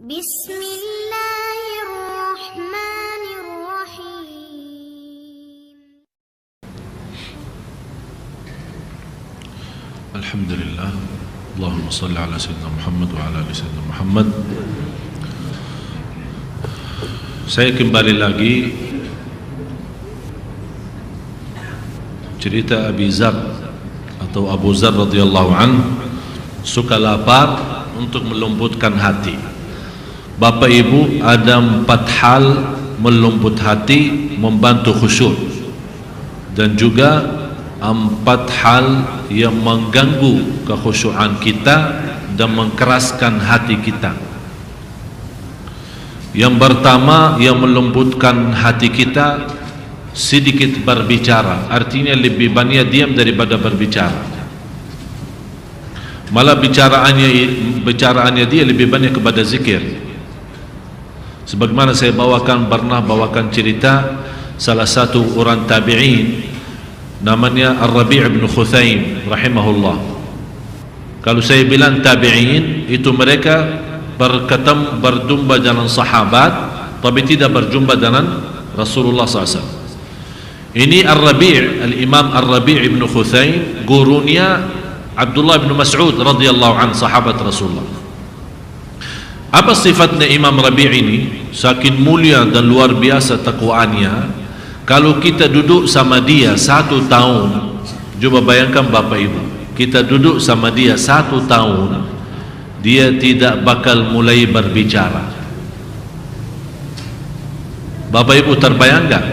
Bismillahirrahmanirrahim. Alhamdulillah. Allahumma salli ala sayyidina Muhammad wa ala ali sayyidina Muhammad. Saya kembali lagi cerita Abi Zar atau Abu Zar radhiyallahu anhu, suka lapar untuk melembutkan hati. Bapak Ibu, ada 4 hal melembut hati, membantu khusyuk, dan juga 4 hal yang mengganggu kekhusyuan kita dan mengkeraskan hati kita. Yang pertama yang melembutkan hati kita, sedikit berbicara, artinya lebih banyak diam daripada berbicara. Malah bicaraannya dia lebih banyak kepada zikir. Sebagaimana saya pernah bawakan cerita salah satu orang tabi'in, namanya Ar-Rabi' bin Khuthaim rahimahullah. Kalau saya bilang tabi'in, itu mereka berjumpa dengan sahabat tapi tidak berjumpa dengan Rasulullah SAW. Ini Ar-Rabi', Al-Imam Ar-Rabi' bin Khuthaim, gurunya Abdullah bin Mas'ud radhiyallahu anhu, sahabat Rasulullah. Apa sifatnya Imam Rabi' ini? Saking mulia dan luar biasa takwaannya, kalau kita duduk sama dia 1 tahun, coba bayangkan Bapak Ibu, kita duduk sama dia 1 tahun, dia tidak bakal mulai berbicara. Bapak Ibu terbayang gak?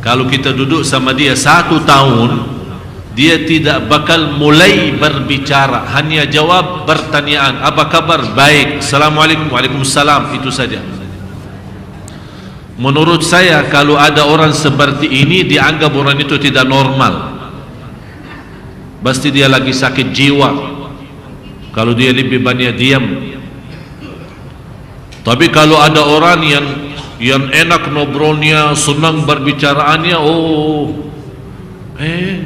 Kalau kita duduk sama dia 1 tahun, dia tidak bakal mulai berbicara, hanya jawab pertanyaan, apa kabar? Baik. Assalamualaikum. Waalaikumsalam. Itu saja. Menurut saya, kalau ada orang seperti ini, dianggap orang itu tidak normal. Pasti dia lagi sakit jiwa kalau dia lebih banyak diam. Tapi kalau ada orang yang enak ngobrolnya, senang berbicaraannya,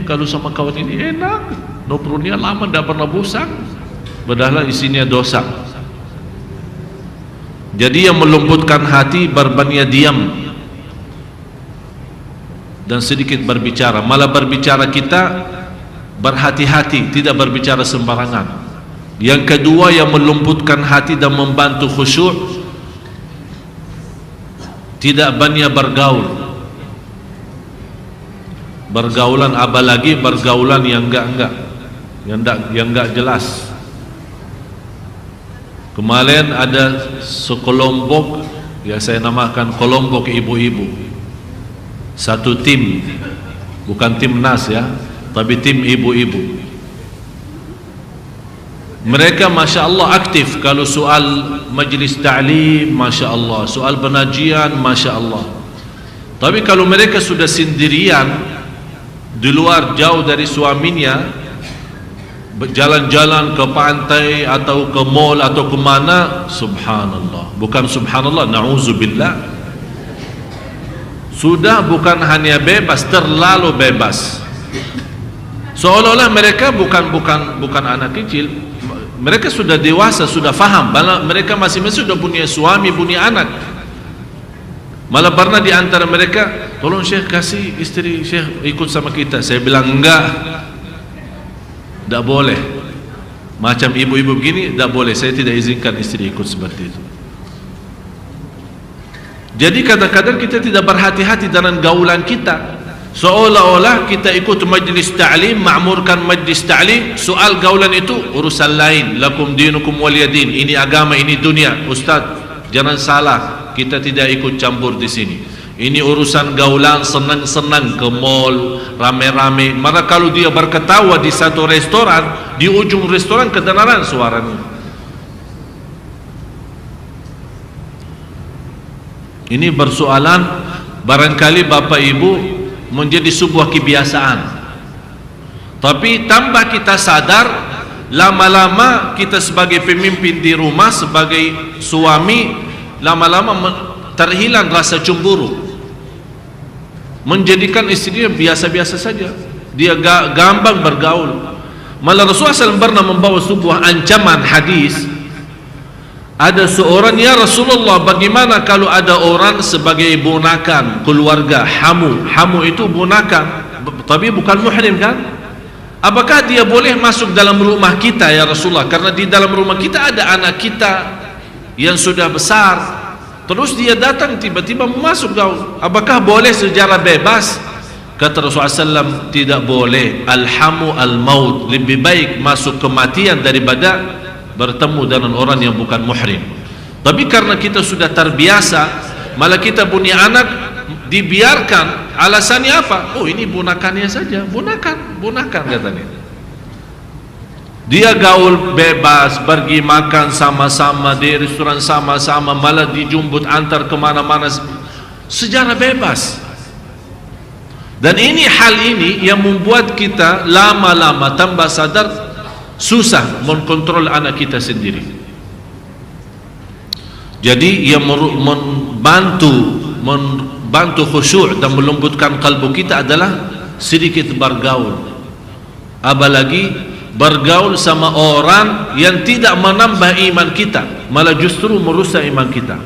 kalau sama kawan ini enak, ngobrolnya lama, tidak pernah bosan, padahal isinya dosa. Jadi yang melembutkan hati berbanyak diam dan sedikit berbicara. Malah berbicara kita berhati-hati, tidak berbicara sembarangan. Yang kedua yang melembutkan hati dan membantu khusyuk, tidak banyak bergaul. Bergaulan, apalagi bergaulan yang enggak jelas. Kemarin ada sekelompok, ya saya namakan kelompok ibu-ibu, satu tim, bukan timnas ya, tapi tim ibu-ibu. Mereka Masya Allah aktif. Kalau soal majlis ta'lim, Masya Allah, soal pengajian, Masya Allah. Tapi kalau mereka sudah sendirian di luar, jauh dari suaminya, berjalan-jalan ke pantai atau ke mall atau ke mana, subhanallah, bukan subhanallah, na'udzubillah, sudah bukan hanya bebas, terlalu bebas. Seolah-olah mereka bukan anak kecil, mereka sudah dewasa, sudah faham, mereka masing-masing sudah punya suami, punya anak. Malah pernah di antara mereka, tolong Syekh kasih istri Syekh ikut sama kita. Saya bilang enggak, tidak boleh. Macam ibu-ibu begini tidak boleh, saya tidak izinkan istri ikut seperti itu. Jadi kadang-kadang kita tidak berhati-hati dengan gaulan kita. Seolah-olah kita ikut majlis ta'lim, ma'murkan majlis ta'lim, soal gaulan itu urusan lain. Lakum dinukum waliyadin. Ini agama, ini dunia. Ustaz, jangan salah, kita tidak ikut campur di sini. Ini urusan gaulan, senang-senang ke mall, rame-rame. Maka kalau dia berketawa di satu restoran, di ujung restoran kedengaran suaranya. Ini persoalan barangkali Bapak Ibu menjadi sebuah kebiasaan. Tapi tanpa kita sadar, lama-lama kita sebagai pemimpin di rumah, sebagai suami, lama-lama terhilang rasa cemburu, menjadikan istrinya biasa-biasa saja, dia gampang bergaul. Malah Rasulullah SAW pernah membawa sebuah ancaman hadis, Ada seorang, ya Rasulullah, bagaimana kalau ada orang sebagai ponakan keluarga, hamu itu ponakan tapi bukan muhrim kan? Apakah dia boleh masuk dalam rumah kita ya Rasulullah? Karena di dalam rumah kita ada anak kita yang sudah besar, terus dia datang tiba-tiba masuk gaul. Apakah boleh secara bebas? Kata Rasulullah SAW, tidak boleh. Alhamu al-maut, lebih baik masuk kematian daripada bertemu dengan orang yang bukan muhrim. Tapi karena kita sudah terbiasa, malah kita punya anak dibiarkan. Alasannya apa? Oh, ini ponakannya saja, ponakan katanya. Dia gaul bebas, pergi makan sama-sama di restoran sama-sama, malah dijemput antar kemana-mana secara bebas. Dan hal ini yang membuat kita lama-lama tambah sadar susah mengkontrol anak kita sendiri. Jadi yang membantu khusyuk dan melembutkan kalbu kita adalah sedikit bergaul. Apalagi bergaul sama orang yang tidak menambah iman kita, malah justru merusak iman kita.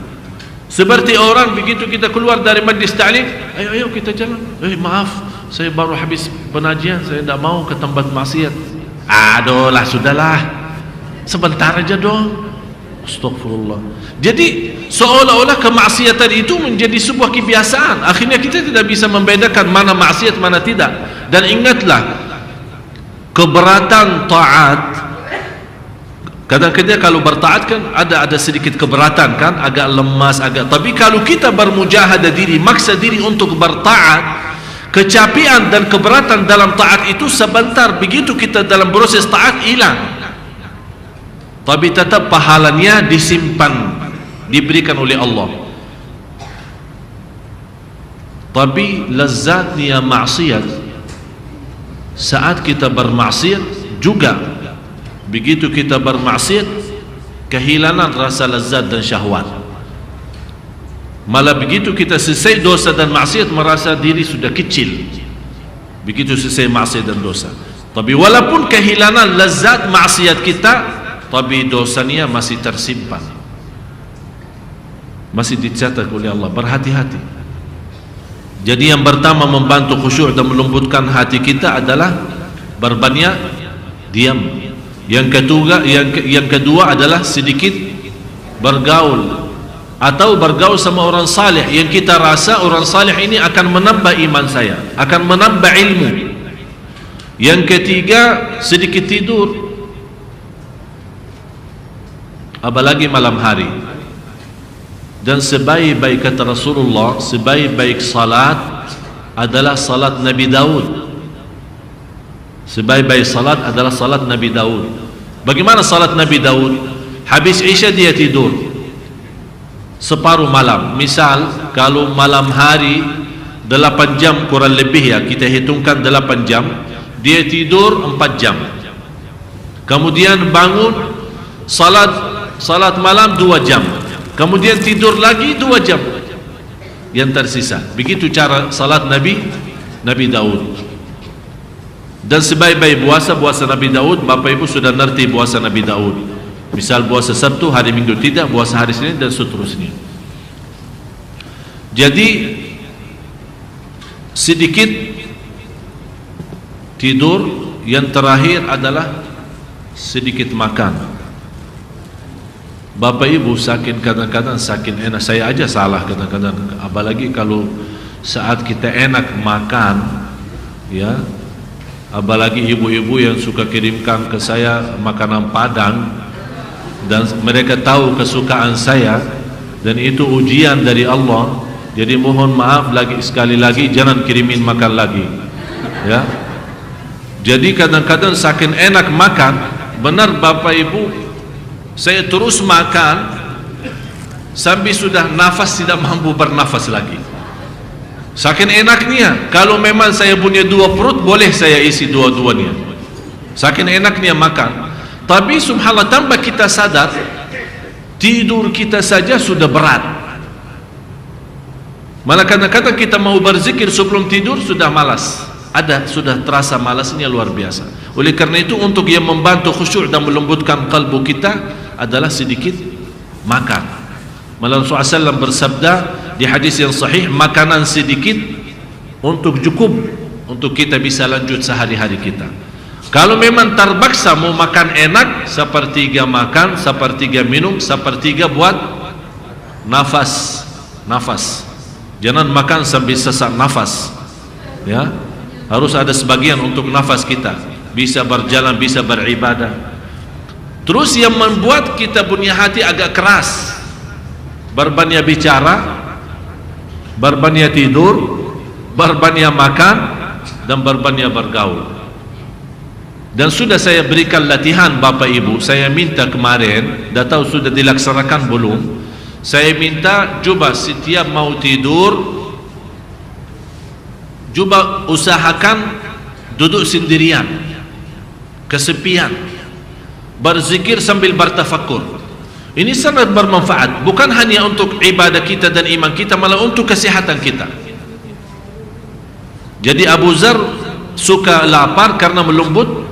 Seperti orang begitu kita keluar dari majlis ta'lim, ayo kita jalan. Maaf, saya baru habis pengajian, saya tidak mau ke tempat maksiat. Aduh lah, sudahlah, sebentar aja dong. Astagfirullah. Jadi seolah-olah kemaksiatan itu menjadi sebuah kebiasaan. Akhirnya kita tidak bisa membedakan mana maksiat mana tidak. Dan ingatlah, keberatan taat, kadang-kadang kalau bertaat kan ada sedikit keberatan kan, agak lemas, tapi kalau kita bermujahadah diri, maksa diri untuk bertaat, kecapian dan keberatan dalam taat itu sebentar, begitu kita dalam proses taat hilang, tapi tetap pahalanya disimpan, diberikan oleh Allah. Tapi lezatnya maksiat, saat kita bermaksiat juga begitu kita bermaksiat, kehilangan rasa lezat dan syahwat. Malah begitu kita selesai dosa dan maksiat, merasa diri sudah kecil begitu selesai maksiat dan dosa. Tapi walaupun kehilangan lezat maksiat kita, tapi dosanya masih tersimpan, masih dicatat oleh Allah. Berhati-hati. Jadi yang pertama membantu khusyuk dan melembutkan hati kita adalah berbanyak diam. Yang kedua adalah sedikit bergaul, atau bergaul sama orang saleh yang kita rasa orang saleh ini akan menambah iman saya, akan menambah ilmu. Yang ketiga, sedikit tidur, apalagi malam hari. Dan sebaik-baik, kata Rasulullah, sebaik-baik salat adalah salat Nabi Daud. Sebaik-baik salat adalah salat Nabi Daud. Bagaimana salat Nabi Daud? Habis Isya dia tidur separuh malam. Misal kalau malam hari 8 jam kurang lebih, ya kita hitungkan 8 jam, dia tidur 4 jam, kemudian bangun salat malam 2 jam, kemudian tidur lagi 2 jam yang tersisa. Begitu cara salat Nabi Daud. Dan sebaik-baik puasa Nabi Daud, Bapak Ibu sudah ngerti puasa Nabi Daud. Misal puasa Sabtu, hari Minggu tidak, puasa hari Senin dan seterusnya. Jadi sedikit tidur, yang terakhir adalah sedikit makan. Bapak Ibu kadang-kadang saking enak, saya aja salah kadang-kadang, apalagi kalau saat kita enak makan, ya, apalagi ibu-ibu yang suka kirimkan ke saya makanan Padang, dan mereka tahu kesukaan saya, dan itu ujian dari Allah. Jadi mohon maaf sekali lagi, jangan kirimin makan lagi, ya. Jadi kadang-kadang saking enak makan, benar Bapak Ibu, saya terus makan sampai sudah nafas tidak mampu bernafas lagi. Saking enaknya. Kalau memang saya punya 2 perut, boleh saya isi dua-duanya. Saking enaknya makan. Tapi subhanallah, tanpa kita sadar, tidur kita saja sudah berat. Malah kadang-kadang kita mau berzikir sebelum tidur sudah malas. Sudah terasa malasnya luar biasa. Oleh karena itu, untuk yang membantu khusyuk dan melembutkan kalbu kita adalah sedikit makan. Malah Rasulullah SAW bersabda di hadis yang sahih, makanan sedikit untuk cukup untuk kita bisa lanjut sehari-hari kita. Kalau memang terpaksa mau makan enak, sepertiga makan, sepertiga minum, sepertiga buat nafas. Jangan makan sambil sesak nafas. Ya, harus ada sebagian untuk nafas kita, bisa berjalan, bisa beribadah. Terus yang membuat kita punya hati agak keras, berbanyak bicara, berbanyak tidur, berbanyak makan, dan berbanyak bergaul. Dan sudah saya berikan latihan Bapak Ibu, saya minta kemarin, dah tahu sudah dilaksanakan belum, saya minta coba setiap mau tidur, coba usahakan duduk sendirian, kesepian, berzikir sambil bertafakkur. Ini sangat bermanfaat, bukan hanya untuk ibadah kita dan iman kita, malah untuk kesehatan kita. Jadi Abu Zar suka lapar karena melembut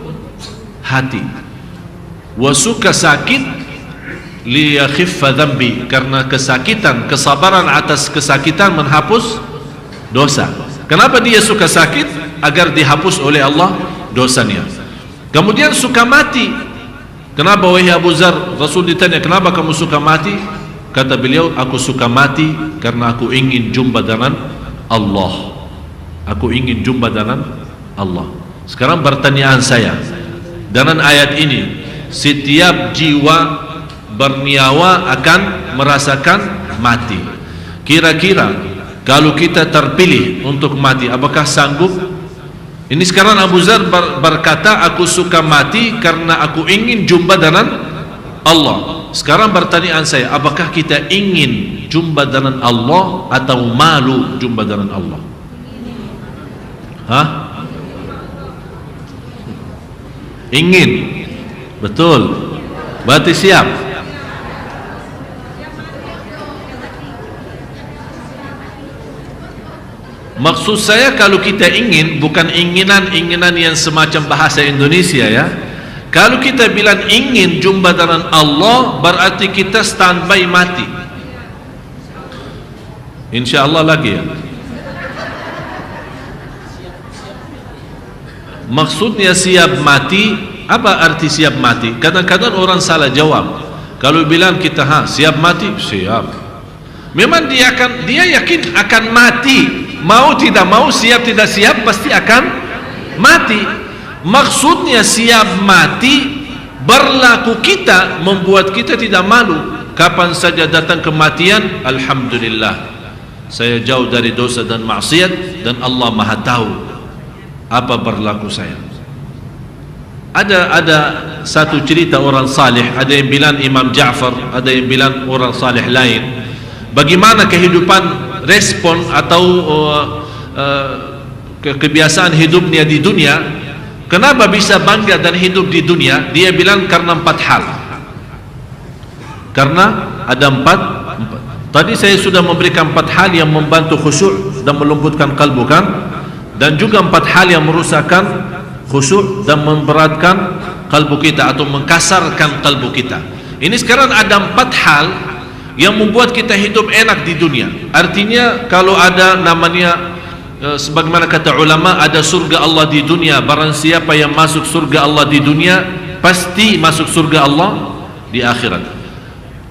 hati, wa suka sakit liyakhiffa dhanbi, karena kesakitan, kesabaran atas kesakitan menghapus dosa. Kenapa dia suka sakit? Agar dihapus oleh Allah dosanya. Kemudian suka mati. Kenapa wahai Abu Zar? Rasul ditanya, kenapa kamu suka mati? Kata beliau, aku suka mati karena aku ingin jumpa dengan Allah. Aku ingin jumpa dengan Allah. Sekarang pertanyaan saya, dengan ayat ini, setiap jiwa bernyawa akan merasakan mati. Kira-kira kalau kita terpilih untuk mati, apakah sanggup? Ini sekarang Abu Zar berkata, aku suka mati karena aku ingin jumpa dengan Allah. Sekarang pertanyaan saya, apakah kita ingin jumpa dengan Allah atau malu jumpa dengan Allah? Hah? Ingin, betul, berarti siap. Maksud saya, kalau kita ingin, bukan inginan yang semacam bahasa Indonesia ya. Kalau kita bilang ingin jumpa dengan Allah, berarti kita standby mati. InsyaAllah lagi ya. Maksudnya siap mati, apa arti siap mati? Kadang-kadang orang salah jawab. Kalau bilang kita siap mati, siap. Memang dia yakin akan mati, mau tidak mau, siap tidak siap, pasti akan mati. Maksudnya siap mati berlaku kita, membuat kita tidak malu. Kapan saja datang kematian, alhamdulillah, saya jauh dari dosa dan maksiat, dan Allah Maha tahu apa berlaku saya. Ada satu cerita orang salih, ada yang bilang Imam Ja'far, ada yang bilang orang salih lain. Bagaimana kehidupan, respon atau kebiasaan hidupnya di dunia, kenapa bisa bangga dan hidup di dunia? Dia bilang karena 4 hal. Karena ada 4. Tadi saya sudah memberikan 4 hal yang membantu khusyuk dan melembutkan kalbu kan, dan juga 4 hal yang merusakkan khusyuk dan memberatkan kalbu kita atau mengkasarkan kalbu kita. Ini sekarang ada 4 hal yang membuat kita hidup enak di dunia. Artinya kalau ada namanya, sebagaimana kata ulama, ada surga Allah di dunia. Barang siapa yang masuk surga Allah di dunia, pasti masuk surga Allah di akhirat.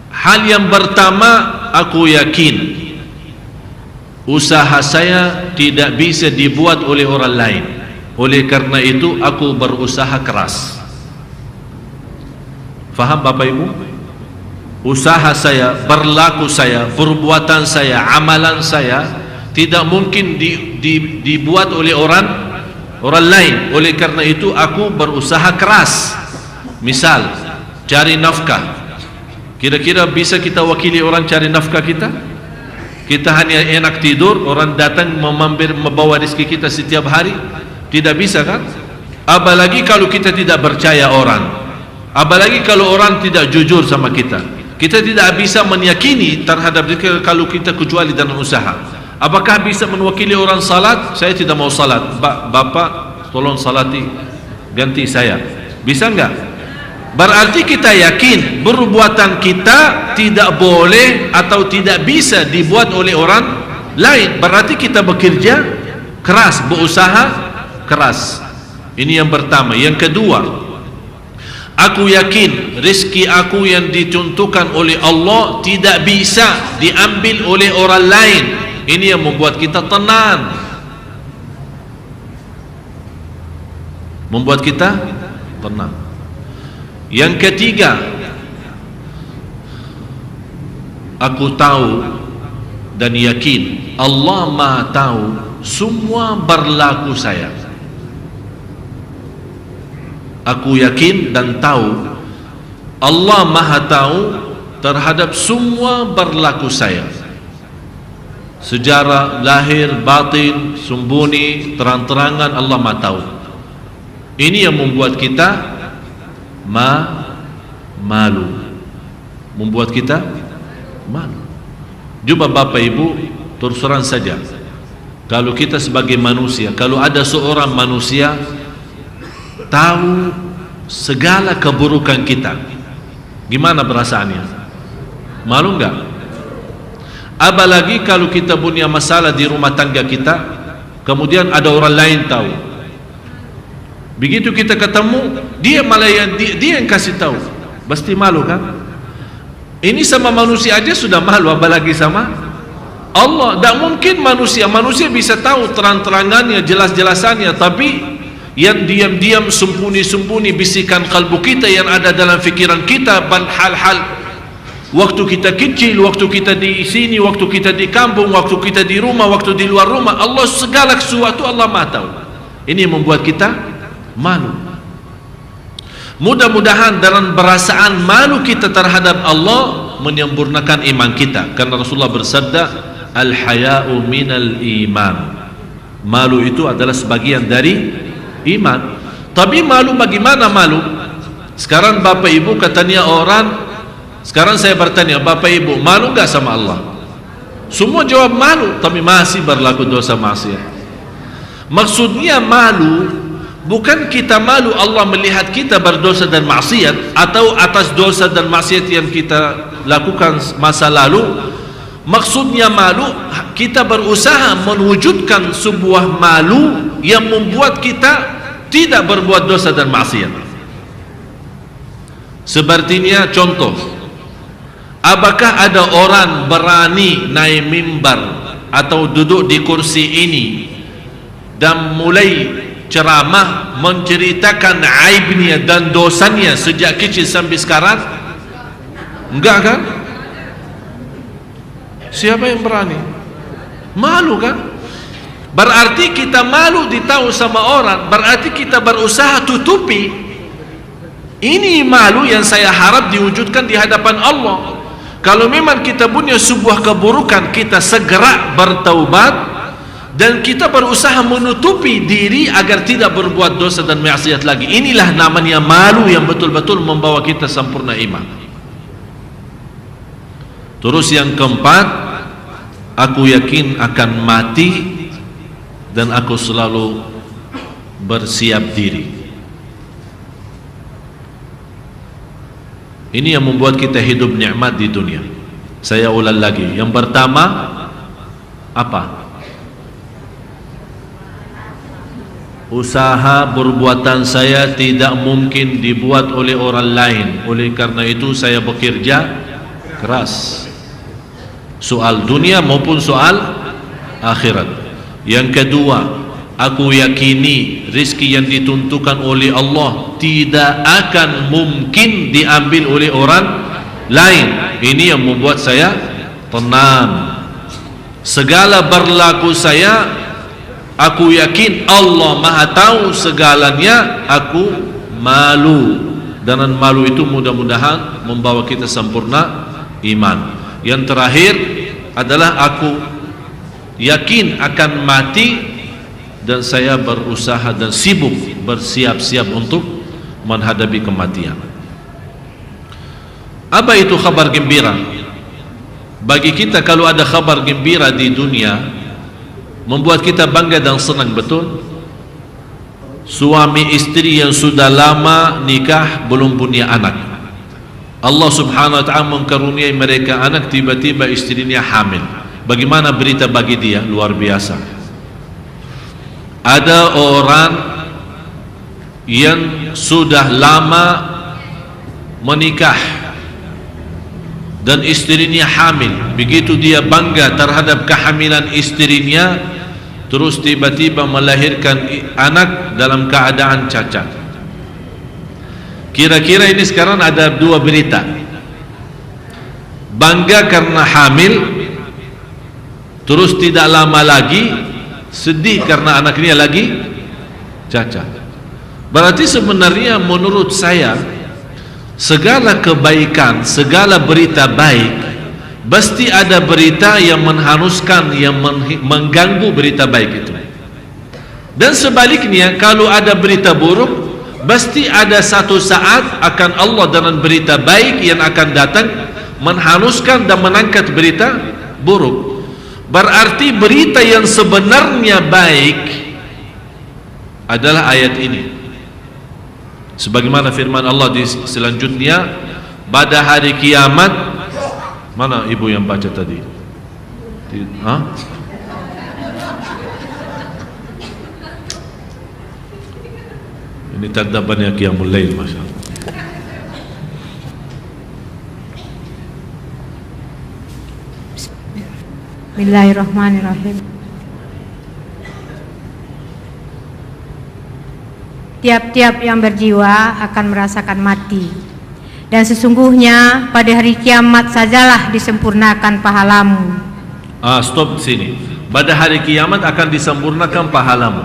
Hal yang pertama, aku yakin usaha saya tidak bisa dibuat oleh orang lain. Oleh karena itu aku berusaha keras. Faham Bapak Ibu? Usaha saya, berlaku saya, perbuatan saya, amalan saya tidak mungkin dibuat oleh orang lain. Oleh karena itu aku berusaha keras. Misal cari nafkah, kira-kira bisa kita wakili orang cari nafkah kita? Kita hanya enak tidur, orang datang membawa rezeki kita setiap hari? Tidak bisa kan? Apalagi kalau kita tidak percaya orang, apalagi kalau orang tidak jujur sama kita. Kita tidak bisa meyakini terhadap mereka kalau kita kecuali dalam usaha. Apakah bisa mewakili orang salat? Saya tidak mau salat. Bapak tolong salati, ganti saya. Bisa enggak? Berarti kita yakin perbuatan kita tidak boleh atau tidak bisa dibuat oleh orang lain. Berarti kita bekerja keras, berusaha keras. Ini yang pertama. Yang kedua, aku yakin rezeki aku yang ditentukan oleh Allah tidak bisa diambil oleh orang lain. Ini yang membuat kita tenang, membuat kita tenang. Yang ketiga, aku tahu dan yakin Allah Maha tahu semua berlaku saya. Aku yakin dan tahu Allah Maha tahu terhadap semua berlaku saya. Sejarah lahir, batin, sembunyi, terang-terangan, Allah Maha tahu. Ini yang membuat kita malu, membuat kita malu. Coba Bapak Ibu terus terang saja, kalau kita sebagai manusia, kalau ada seorang manusia tahu segala keburukan kita, gimana perasaannya? Malu enggak? Apalagi kalau kita punya masalah di rumah tangga kita, kemudian ada orang lain tahu. Begitu kita ketemu, dia malah dia yang kasih tahu. Pasti malu kan? Ini sama manusia aja sudah malu, apalagi sama Allah. Tak mungkin manusia bisa tahu terang-terangannya, jelas-jelasannya, tapi yang diam-diam, sembunyi-sembunyi bisikan kalbu kita yang ada dalam fikiran kita, hal-hal waktu kita kecil, waktu kita di sini, waktu kita di kampung, waktu kita di rumah, waktu di luar rumah, Allah segala sesuatu Allah Maha tahu. Ini yang membuat kita malu. Mudah-mudahan dalam perasaan malu kita terhadap Allah menyempurnakan iman kita, karena Rasulullah bersabda, al-haya'u minal iman. Malu itu adalah sebagian dari iman. Tapi malu bagaimana malu? Sekarang Bapak Ibu katanya orang, sekarang saya bertanya, Bapak Ibu malu enggak sama Allah? Semua jawab malu, tapi masih berlaku dosa maksiat. Maksudnya malu bukan kita malu Allah melihat kita berdosa dan maksiat, atau atas dosa dan maksiat yang kita lakukan masa lalu. Maksudnya malu, kita berusaha mewujudkan sebuah malu yang membuat kita tidak berbuat dosa dan maksiat. Sepertinya contoh, apakah ada orang berani naik mimbar atau duduk di kursi ini dan mulai ceramah menceritakan aibnya dan dosanya sejak kecil sampai sekarang? Enggak kan? Siapa yang berani? Malu kan? Berarti kita malu ditahu sama orang, berarti kita berusaha tutupi. Ini malu yang saya harap diwujudkan di hadapan Allah. Kalau memang kita punya sebuah keburukan, kita segera bertaubat dan kita berusaha menutupi diri agar tidak berbuat dosa dan maksiat lagi. Inilah namanya malu yang betul-betul membawa kita sempurna iman. Terus yang keempat, aku yakin akan mati dan aku selalu bersiap diri. Ini yang membuat kita hidup nikmat di dunia. Saya ulang lagi. Yang pertama apa? Usaha perbuatan saya tidak mungkin dibuat oleh orang lain. Oleh karena itu saya bekerja keras, soal dunia maupun soal akhirat. Yang kedua, aku yakini rezeki yang ditentukan oleh Allah tidak akan mungkin diambil oleh orang lain. Ini yang membuat saya tenang. Segala berlaku saya, aku yakin Allah Maha tahu segalanya. Aku malu, dan malu itu mudah-mudahan membawa kita sempurna iman. Yang terakhir adalah aku yakin akan mati dan saya berusaha dan sibuk bersiap-siap untuk menghadapi kematian. Apa itu kabar gembira? Bagi kita kalau ada kabar gembira di dunia membuat kita bangga dan senang, betul? suami istri yang sudah lama nikah belum punya anak. Allah subhanahu wa ta'ala mengkaruniai mereka anak, tiba-tiba istrinya hamil. Bagaimana berita bagi dia? Luar biasa. Ada orang yang sudah lama menikah dan istrinya hamil. Begitu dia bangga terhadap kehamilan istrinya, terus tiba-tiba melahirkan anak dalam keadaan cacat. Kira-kira ini sekarang ada dua berita. Bangga karena hamil, terus tidak lama lagi sedih karena anaknya lagi cacat. Berarti sebenarnya menurut saya, segala kebaikan, segala berita baik, pasti ada berita yang menghanguskan, yang mengganggu berita baik itu. Dan sebaliknya, kalau ada berita buruk, pasti ada satu saat akan Allah dengan berita baik yang akan datang menghanguskan dan mengangkat berita buruk. Berarti berita yang sebenarnya baik adalah ayat ini. Sebagaimana firman Allah di selanjutnya, pada hari kiamat. Mana ibu yang baca tadi? Hah? Ini tanda banyak yang mulai, masya Allah. Bismillahirrahmanirrahim. Tiap-tiap yang berjiwa akan merasakan mati. Dan sesungguhnya pada hari kiamat sajalah disempurnakan pahalamu. Stop sini. Pada hari kiamat akan disempurnakan pahalamu.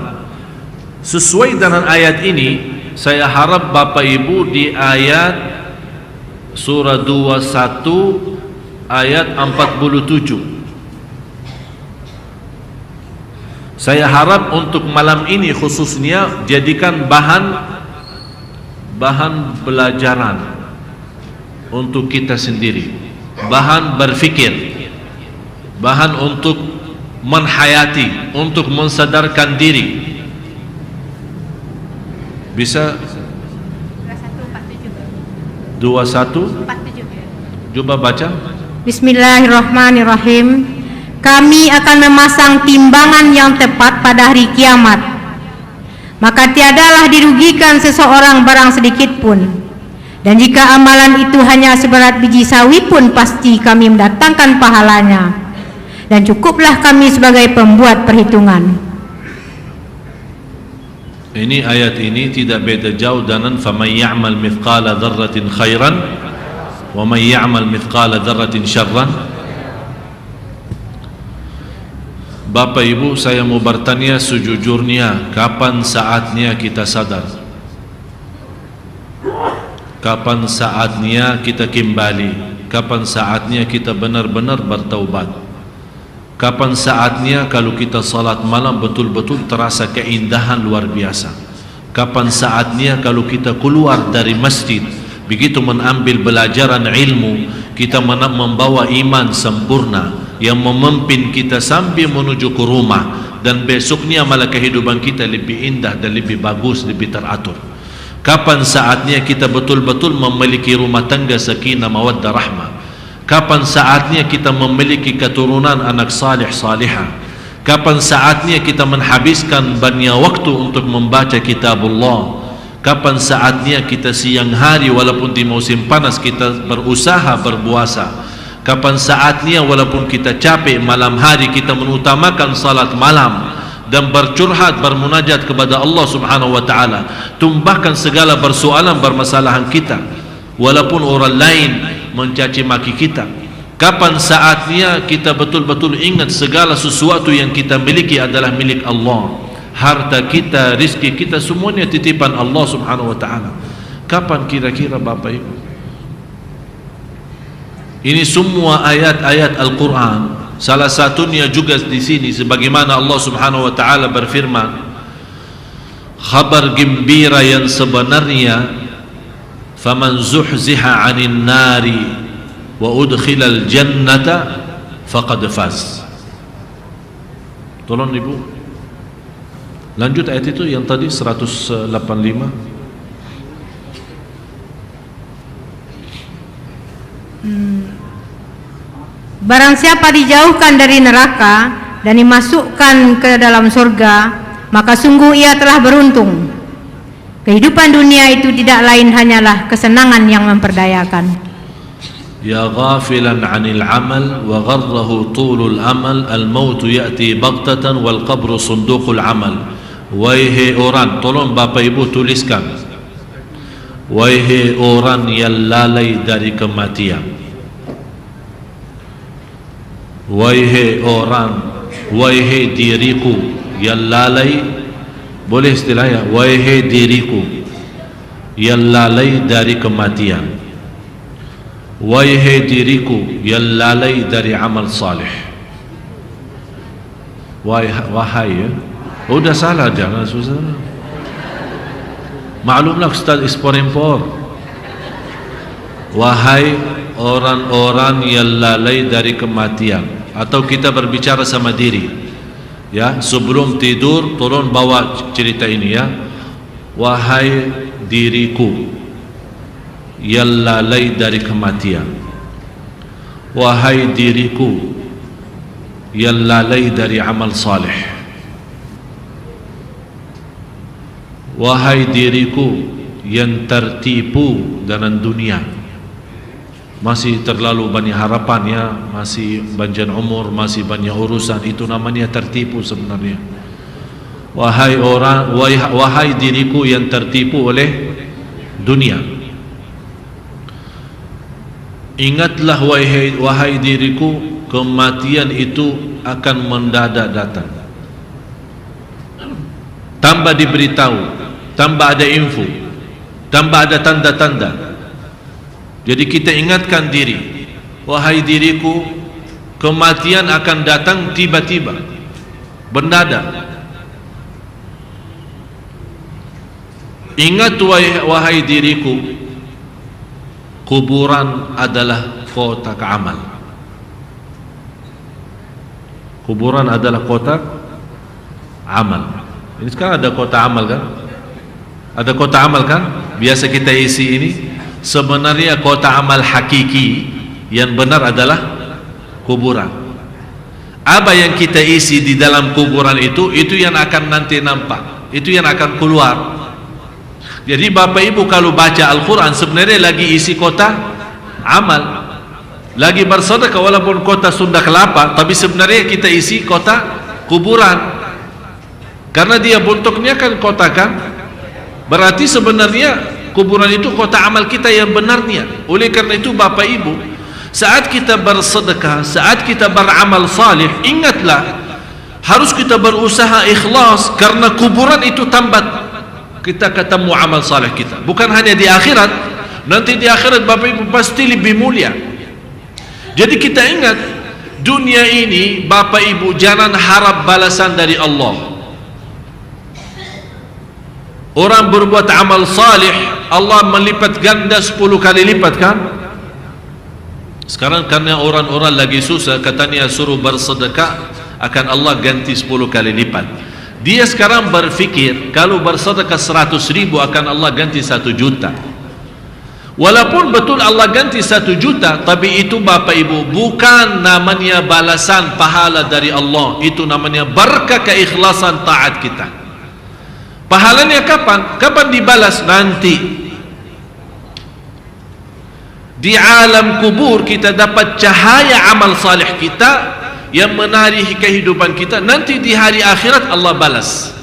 Sesuai dengan ayat ini, saya harap Bapak Ibu di ayat surah 21 ayat 47. Saya harap untuk malam ini khususnya jadikan bahan pelajaran untuk kita sendiri, bahan berfikir, bahan untuk menhayati, untuk mensadarkan diri. Bisa 21 coba baca. Bismillahirrahmanirrahim. Kami akan memasang timbangan yang tepat pada hari kiamat, maka tiadalah dirugikan seseorang barang sedikit pun. Dan jika amalan itu hanya seberat biji sawi pun pasti kami mendatangkan pahalanya. Dan cukuplah kami sebagai pembuat perhitungan. Ini ayat ini tidak beda jauh dengan faman ya'mal mithqala dzarratin khairan wa man ya'mal mithqala dzarratin syarran. Bapak Ibu, saya mau bertanya sejujurnya, kapan saatnya kita sadar? Kapan saatnya kita kembali? Kapan saatnya kita benar-benar bertaubat? Kapan saatnya kalau kita salat malam betul-betul terasa keindahan luar biasa? Kapan saatnya kalau kita keluar dari masjid begitu mengambil pelajaran ilmu, kita membawa iman sempurna yang memimpin kita sambil menuju ke rumah, dan besoknya malah kehidupan kita lebih indah dan lebih bagus, lebih teratur. Kapan saatnya kita betul-betul memiliki rumah tangga sakinah mawaddah rahmah? Kapan saatnya kita memiliki keturunan anak salih salihah? Kapan saatnya kita menghabiskan banyak waktu untuk membaca kitabullah? Kapan saatnya kita siang hari walaupun di musim panas kita berusaha berpuasa? Kapan saatnya walaupun kita capek malam hari kita mengutamakan salat malam dan bercurhat, bermunajat kepada Allah subhanahu wa ta'ala, tumpahkan segala persoalan permasalahan kita walaupun orang lain mencaci maki kita. Kapan saatnya kita betul-betul ingat segala sesuatu yang kita miliki adalah milik Allah, harta kita, rizki kita semuanya titipan Allah subhanahu wa ta'ala. Kapan kira-kira Bapak Ibu? Ini semua ayat-ayat Al-Quran. Salah satunya juga di sini sebagaimana Allah Subhanahu wa taala berfirman, kabar gembira yang sebenarnya, faman zuhziha 'anil nari wa udkhilal jannata faqad faz. Tolong Ibu. Lanjut ayat itu yang tadi 185. Barang siapa dijauhkan dari neraka dan dimasukkan ke dalam surga, maka sungguh ia telah beruntung. Kehidupan dunia itu tidak lain hanyalah kesenangan yang memperdayakan. Ya ghafilan 'anil 'amal wa gharrahu tulul amal, al-maut ya'ti baghtatan wal qabru sunduqul 'amal. Wahai orang, tolong Bapak Ibu tuliskan. Wahai orang yang lalai dari kematian. Wahai orang, wahai diriku yang lalai, boleh istilahnya, wahai diriku yang lalai dari kematian. Wahai diriku yang lalai dari amal salih. Wahai ya, udah salah, jangan susah. Maklumlah Ustaz impor. Wahai orang-orang yang lalai dari kematian. Atau kita berbicara sama diri, ya, sebelum tidur tolong bawa cerita ini, ya. Wahai diriku yang lalai dari kematian. Wahai diriku yang lalai dari amal saleh. Wahai diriku yang tertipu dengan dunia, masih terlalu banyak harapannya, masih panjang umur, masih banyak urusan, itu namanya tertipu sebenarnya. Wahai orang, wahai diriku yang tertipu oleh dunia, ingatlah wahai diriku, kematian itu akan mendadak datang. Tambah diberitahu, tambah ada info, tambah ada tanda-tanda. Jadi kita ingatkan diri, wahai diriku, kematian akan datang tiba-tiba, mendadak. Ingat wahai diriku, kuburan adalah kotak amal. Kuburan adalah kotak amal. Ini sekarang ada kotak amal kan? Ada kotak amal kan? Biasa kita isi ini. Sebenarnya kotak amal hakiki yang benar adalah kuburan. Apa yang kita isi di dalam kuburan itu yang akan nanti nampak, itu yang akan keluar. Jadi Bapak Ibu kalau baca Al-Quran sebenarnya lagi isi kotak amal, lagi bersedekah walaupun kotak Sunda Kelapa, tapi sebenarnya kita isi kotak kuburan. Karena dia bentuknya kan kotak kan, berarti sebenarnya kuburan itu kotak amal kita yang benarnya. Oleh karena itu Bapak Ibu, saat kita bersedekah, saat kita beramal salih, ingatlah harus kita berusaha ikhlas, karena kuburan itu tambat kita ketemu amal salih kita. Bukan hanya di akhirat, nanti di akhirat Bapak Ibu pasti lebih mulia. Jadi kita ingat, dunia ini Bapak Ibu jangan harap balasan dari Allah. Orang berbuat amal salih, Allah melipat ganda 10 kali lipat kan? Sekarang karena orang-orang lagi susah, katanya suruh bersedekah, akan Allah ganti 10 kali lipat. Dia sekarang berfikir kalau bersedekah 100.000 akan Allah ganti 1 juta. Walaupun betul Allah ganti 1 juta, tapi itu Bapak Ibu bukan namanya balasan pahala dari Allah, itu namanya berkah keikhlasan taat kita. Pahalanya kapan? Kapan dibalas? Nanti di alam kubur kita dapat cahaya amal salih kita yang menari kehidupan kita. Nanti di hari akhirat Allah balas.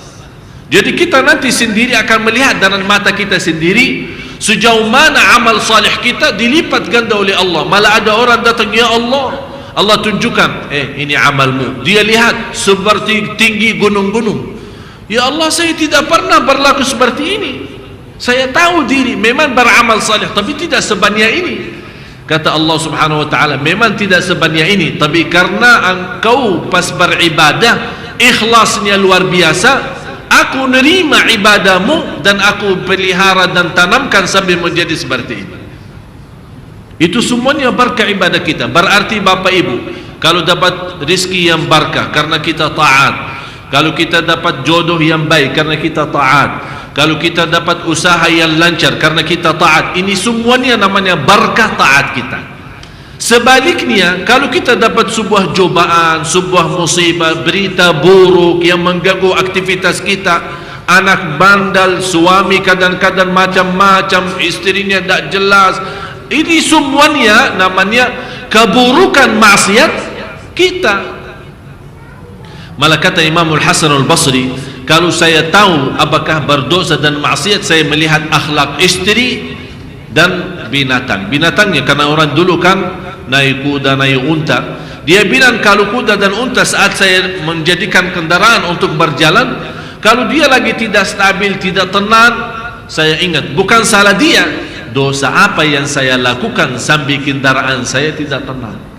Jadi kita nanti sendiri akan melihat dengan mata kita sendiri sejauh mana amal salih kita dilipat ganda oleh Allah. Malah ada orang datang, ya Allah, Allah tunjukkan, ini amalmu. Dia lihat seperti tinggi gunung-gunung. Ya Allah, saya tidak pernah berlaku seperti ini. Saya tahu diri memang beramal salih, tapi tidak sebanyak ini. Kata Allah Subhanahu wa taala, memang tidak sebanyak ini, tapi karena engkau pas beribadah ikhlasnya luar biasa, aku nerima ibadahmu dan aku pelihara dan tanamkan sampai menjadi seperti ini. Itu semuanya berkah ibadah kita. Berarti Bapak Ibu, kalau dapat rezeki yang berkah karena kita taat, Kalau kita dapat jodoh yang baik karena kita taat. Kalau kita dapat usaha yang lancar karena kita taat. Ini semuanya namanya berkah taat kita. Sebaliknya, kalau kita dapat sebuah cobaan, sebuah musibah, berita buruk yang mengganggu aktivitas kita, anak bandal, suami kadang-kadang macam-macam, istrinya tak jelas, ini semuanya namanya keburukan maksiat kita. Malah kata Imamul Hasan al-Basri, kalau saya tahu apakah berdosa dan maksiat, saya melihat akhlak istri dan binatang. Binatangnya, karena orang dulu kan naik kuda, naik unta. Dia bilang kalau kuda dan unta saat saya menjadikan kendaraan untuk berjalan, kalau dia lagi tidak stabil, tidak tenang, saya ingat bukan salah dia, dosa apa yang saya lakukan sambil kendaraan saya tidak tenang.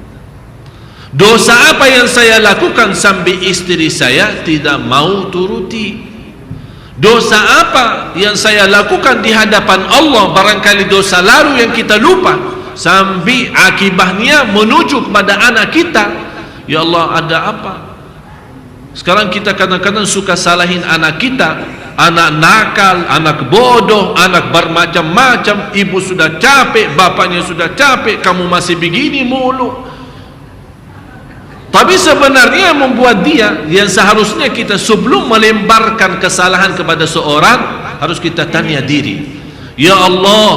Dosa apa yang saya lakukan sambil istri saya tidak mau turuti. Dosa apa yang saya lakukan di hadapan Allah, barangkali dosa lalu yang kita lupa, sambil akibatnya menuju kepada anak kita. Ya Allah, ada apa? Sekarang kita kadang-kadang suka salahin anak kita, anak nakal, anak bodoh, anak bermacam-macam. Ibu sudah capek, bapaknya sudah capek, kamu masih begini mulu. Tapi sebenarnya yang membuat dia, yang seharusnya kita sebelum melemparkan kesalahan kepada seorang, harus kita tanya diri, ya Allah,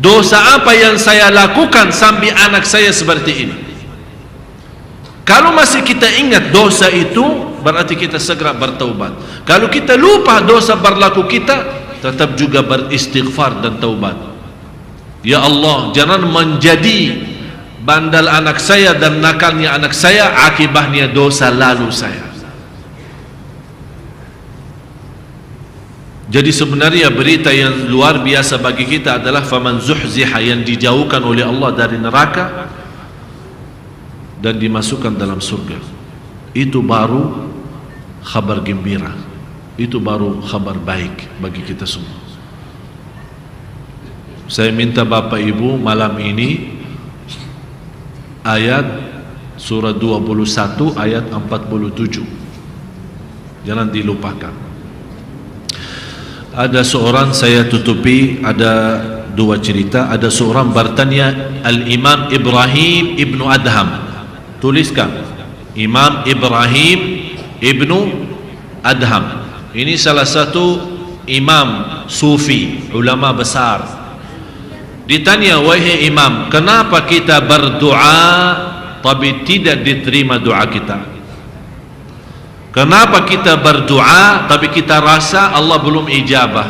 dosa apa yang saya lakukan sambil anak saya seperti ini? Kalau masih kita ingat dosa itu, berarti kita segera bertaubat. Kalau kita lupa dosa berlaku kita, tetap juga beristighfar dan taubat. Ya Allah, jangan menjadi bandal anak saya dan nakalnya anak saya akibatnya dosa lalu saya. Jadi sebenarnya berita yang luar biasa bagi kita adalah faman zuhziha, yang dijauhkan oleh Allah dari neraka dan dimasukkan dalam surga. Itu baru kabar gembira, itu baru kabar baik bagi kita semua. Saya minta Bapak Ibu malam ini ayat surah 21 ayat 47 jangan dilupakan. Ada seorang, saya tutupi, ada dua cerita. Ada seorang bertanya, Al-Imam Ibrahim ibnu Adham, tuliskan Imam Ibrahim ibnu Adham, ini salah satu imam sufi, ulama besar. Ditanya, wahai imam, kenapa kita berdoa tapi tidak diterima doa kita? Kenapa kita berdoa tapi kita rasa Allah belum ijabah?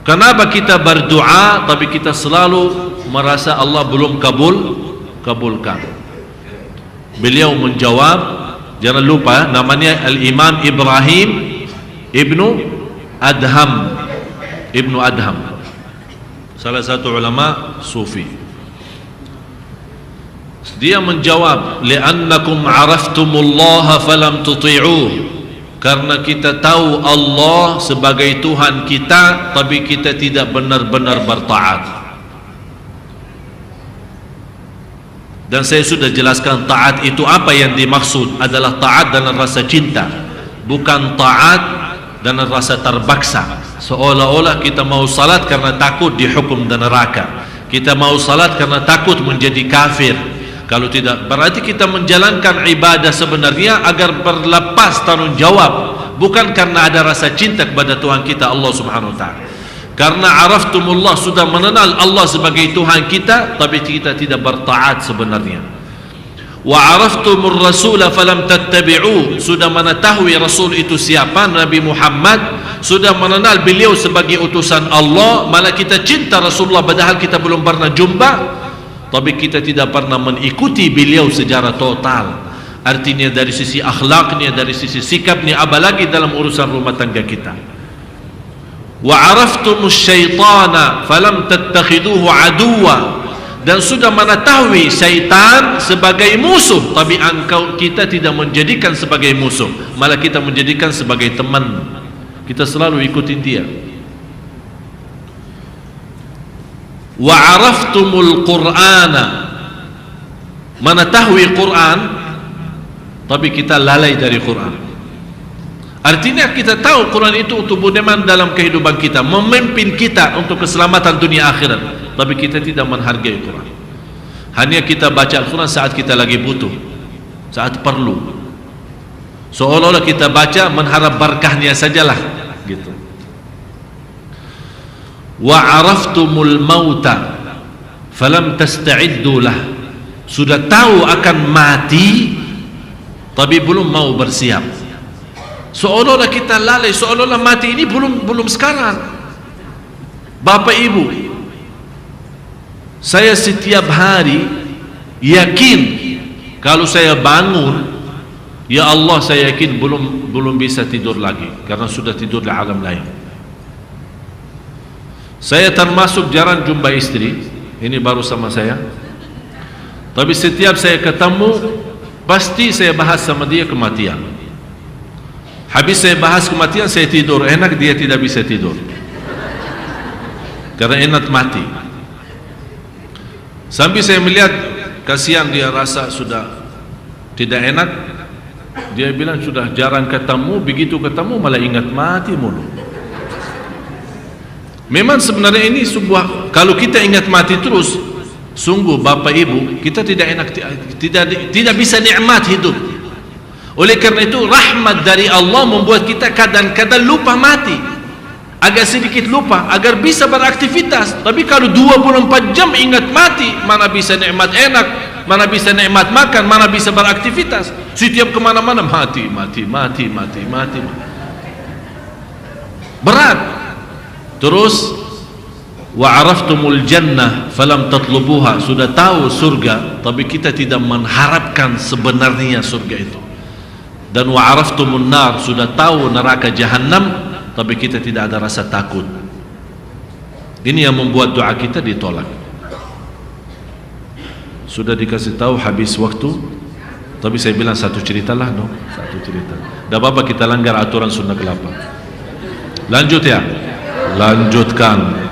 Kenapa kita berdoa tapi kita selalu merasa Allah belum kabulkan? Beliau menjawab, jangan lupa namanya Al-Imam Ibrahim ibnu Adham, salah satu ulama sufi. Dia menjawab, li'annakum araftumullah falam tuti'uh, karena kita tahu Allah sebagai Tuhan kita tapi kita tidak benar-benar bertaat. Dan saya sudah jelaskan taat itu apa yang dimaksud adalah taat dalam rasa cinta, bukan taat dalam rasa terpaksa. Seolah-olah kita mau salat karena takut dihukum dan neraka, kita mau salat karena takut menjadi kafir. Kalau tidak, berarti kita menjalankan ibadah sebenarnya agar berlepas tanggung jawab, bukan karena ada rasa cinta kepada Tuhan kita Allah Subhanahu wa taala. Karena araftumullah, sudah mengenal Allah sebagai Tuhan kita tapi kita tidak bertaat sebenarnya. Wa araftumur rasul falam tattabi'u, sudah mengetahui Rasul itu siapa, Nabi Muhammad, sudah mengenal beliau sebagai utusan Allah, malah kita cinta Rasulullah padahal kita belum pernah jumpa, tapi kita tidak pernah mengikuti beliau secara total. Artinya dari sisi akhlaknya, dari sisi sikapnya, apalagi dalam urusan rumah tangga kita. Wa araftumus syaitana falam tattakhiduhu aduwa, dan sudah mengetahui syaitan sebagai musuh tapi kita tidak menjadikan sebagai musuh, malah kita menjadikan sebagai teman. Kita selalu ikutin dia. Wa araftumul qur'ana, mengetahui Quran tapi kita lalai dari Quran. Artinya kita tahu Quran itu untuk budeman dalam kehidupan kita, memimpin kita untuk keselamatan dunia akhirat. Tapi kita tidak menghargai Quran. Hanya kita baca Al-Quran saat kita lagi butuh, saat perlu. Seolah-olah kita baca mengharap berkahnya sajalah, gitu. Wa araftumul mauta falam tasta'iddu lah. Sudah tahu akan mati tapi belum mau bersiap. Seolah-olah kita lalai, seolah-olah mati ini belum sekarang. Bapak Ibu, saya setiap hari yakin kalau saya bangun, ya Allah, saya yakin belum bisa tidur lagi karena sudah tidur di alam lain. Saya termasuk jarang jumpa istri, ini baru sama saya. Tapi setiap saya ketemu, pasti saya bahas sama dia kematian. Habis saya bahas kematian, saya tidur enak, dia tidak bisa tidur karena enak mati. Sampai saya melihat kasihan, dia rasa sudah tidak enak. Dia bilang sudah jarang ketemu, begitu ketemu malah ingat mati mulu. Memang sebenarnya ini sebuah, kalau kita ingat mati terus, sungguh Bapak Ibu, kita tidak enak, tidak bisa nikmat hidup. Oleh karena itu rahmat dari Allah membuat kita kadang-kadang lupa mati, agak sedikit lupa agar bisa beraktivitas. Tapi kalau 24 jam ingat mati, mana bisa nikmat enak, mana bisa nikmat makan, mana bisa beraktivitas. Setiap kemana-mana mati. Berat. Terus wa araftumul jannah falam tatlubuha, sudah tahu surga tapi kita tidak mengharapkan sebenarnya surga itu. Dan wa araftumun nar, sudah tahu neraka jahanam tapi kita tidak ada rasa takut. Ini yang membuat doa kita ditolak. Sudah dikasih tahu habis waktu, tapi saya bilang satu cerita lah, no? Satu cerita. Tidak apa-apa kita langgar aturan sunnah kelapa. Lanjut ya, lanjutkan.